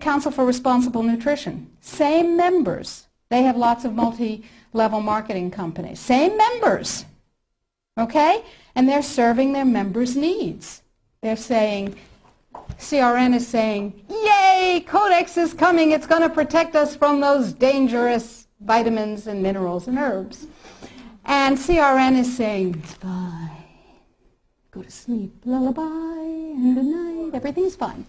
Council for Responsible Nutrition, same members. They have lots of multi-level marketing companies. Same members, okay? And they're serving their members' needs. They're saying, CRN is saying, yay, Codex is coming. It's going to protect us from those dangerous vitamins and minerals and herbs. And CRN is saying, it's fine. Go to sleep, lullaby, and good night. Everything's fine.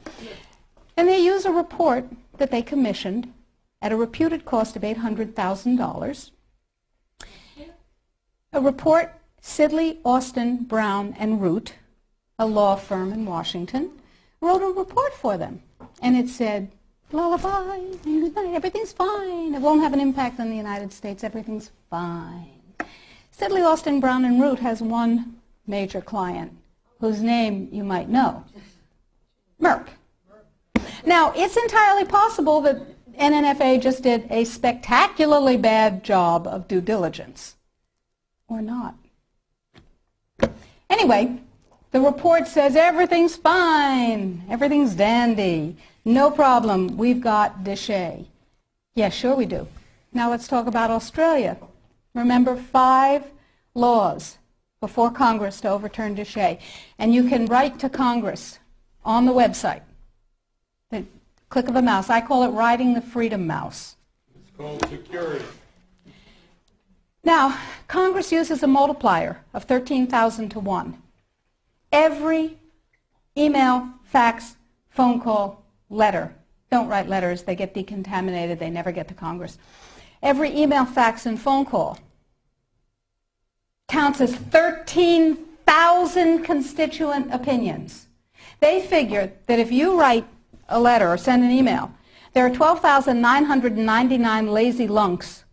And they use a report that they commissioned at a reputed cost of $800,000. A report, Sidley, Austin, Brown, and Root, a law firm in Washington, wrote a report for them. And it said, lullaby, and good night, everything's fine. It won't have an impact on the United States. Everything's fine. Sidley, Austin, Brown, and Root has one major client whose name you might know, Merck. Now, it's entirely possible that NNFA just did a spectacularly bad job of due diligence, or not. Anyway, the report says everything's fine, everything's dandy, no problem, we've got déchets. Yeah, sure we do. Now let's talk about Australia. Remember, 5 laws before Congress to overturn déchets. And you can write to Congress on the website. The click of a mouse. I call it riding the freedom mouse. It's called security. Now, Congress uses a multiplier of 13,000 to 1. Every email, fax, phone call, letter. Don't write letters. They get decontaminated. They never get to Congress. Every email, fax, and phone call counts as 13,000 constituent opinions. They figure that if you write a letter or send an email, there are 12,999 lazy lunks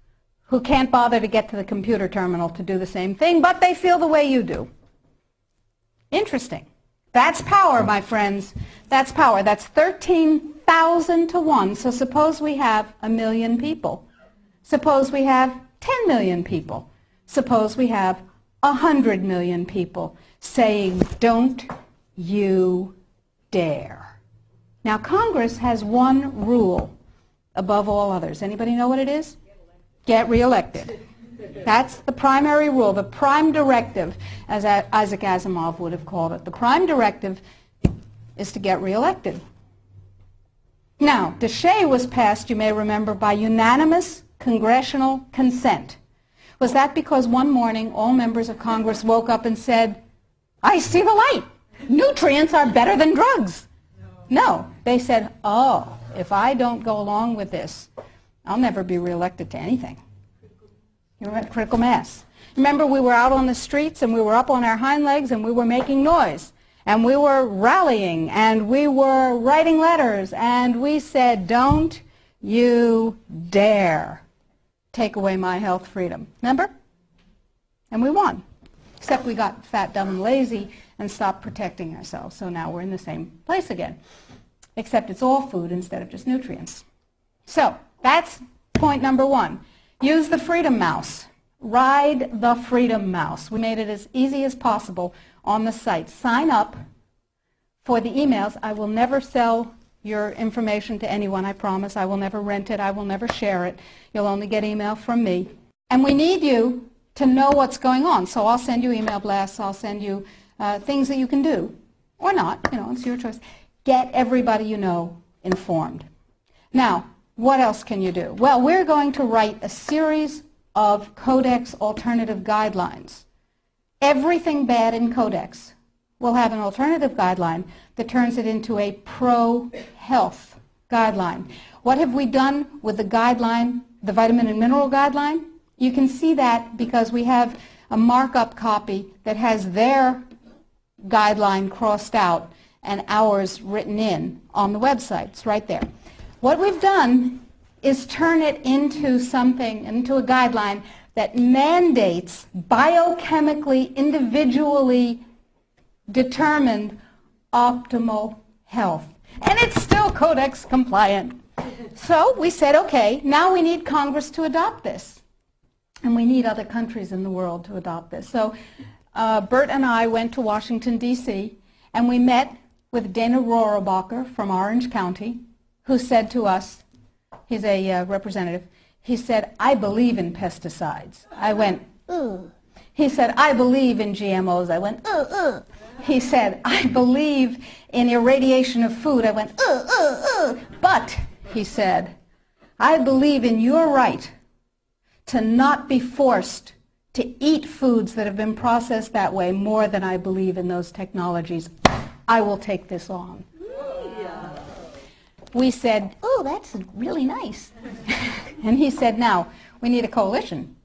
who can't bother to get to the computer terminal to do the same thing, but they feel the way you do. Interesting. That's power, my friends. That's power. That's 13,000 to 1. So suppose we have 1 million people. Suppose we have 10 million people. Suppose we have 100 million people saying, don't you dare. Now, Congress has one rule above all others. Anybody know what it is? Get reelected. That's the primary rule, the prime directive, as Isaac Asimov would have called it. The prime directive is to get reelected. Now, déchet was passed, you may remember, by unanimous congressional consent. Was that because one morning all members of Congress woke up and said, I see the light. Nutrients are better than drugs. No. They said, oh, if I don't go along with this, I'll never be reelected to anything. You're at critical mass. Remember, we were out on the streets and we were up on our hind legs and we were making noise. And we were rallying and we were writing letters and we said, don't you dare take away my health freedom. Remember? And we won. Except we got fat, dumb, and lazy and stopped protecting ourselves. So now we're in the same place again. Except it's all food instead of just nutrients. So that's point number 1. Use the freedom mouse. Ride the freedom mouse. We made it as easy as possible on the site. Sign up for the emails. I will never sell your information to anyone, I promise. I will never rent it. I will never share it. You'll only get email from me. And we need you to know what's going on. So I'll send you email blasts. I'll send you things that you can do. Or not. You know, it's your choice. Get everybody you know informed. Now, what else can you do? Well, we're going to write a series of Codex alternative guidelines. Everything bad in Codex will have an alternative guideline that turns it into a pro-health guideline. What have we done with the guideline, the vitamin and mineral guideline? You can see that because we have a markup copy that has their guideline crossed out and ours written in on the website. It's right there. What we've done is turn it into something, into a guideline that mandates biochemically, individually determined optimal health. And it's still Codex compliant. So we said, okay, now we need Congress to adopt this. And we need other countries in the world to adopt this. So Bert and I went to Washington, D.C., and we met with Dana Rohrabacher from Orange County, who said to us, he's a representative, he said, I believe in pesticides. I went, ugh. He said, I believe in GMOs. I went, ugh, ugh. He said, I believe in irradiation of food. I went, ugh, ugh, ugh. But, he said, I believe in your right to not be forced to eat foods that have been processed that way more than I believe in those technologies. I will take this on. We said, oh, that's really nice. And he said, now, we need a coalition.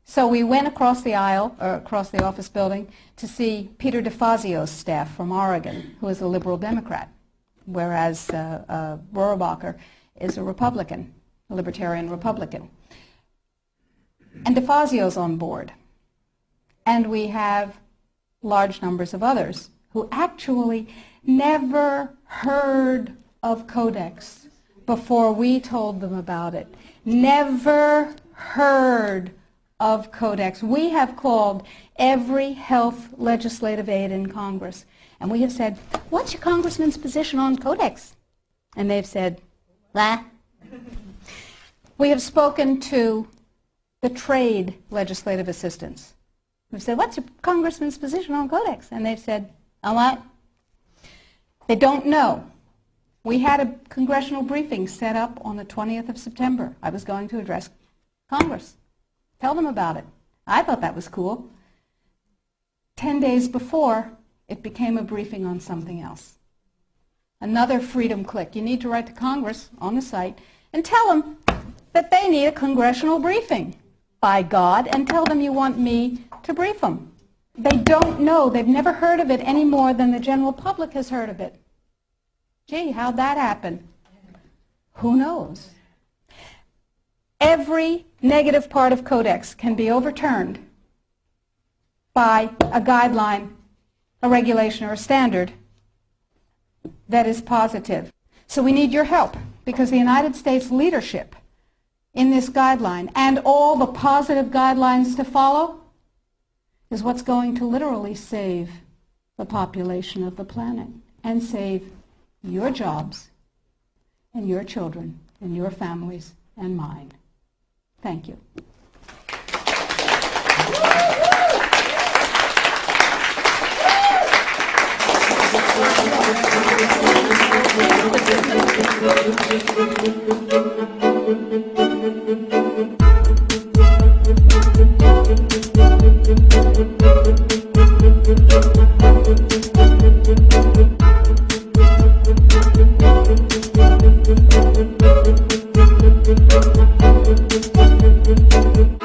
So we went across the aisle, or across the office building, to see Peter DeFazio's staff from Oregon, who is a liberal Democrat, whereas Rohrabacher is a Republican, a libertarian Republican. And DeFazio's on board. And we have large numbers of others who actually never heard of Codex before we told them about it. Never heard of Codex. We have called every health legislative aide in Congress, and we have said, what's your congressman's position on Codex? And they've said, blah. We have spoken to the trade legislative assistants. We've said, what's your congressman's position on Codex? And they've said, a what? They don't know. We had a congressional briefing set up on the 20th of September. I was going to address Congress. Tell them about it. I thought that was cool. 10 days before, it became a briefing on something else. Another freedom click. You need to write to Congress on the site and tell them that they need a congressional briefing, by God, and tell them you want me to brief them. They don't know. They've never heard of it any more than the general public has heard of it. Gee, how'd that happen? Who knows? Every negative part of Codex can be overturned by a guideline, a regulation, or a standard that is positive. So we need your help, because the United States leadership in this guideline and all the positive guidelines to follow is what's going to literally save the population of the planet and save your jobs and your children and your families and mine. Thank you. Thank you.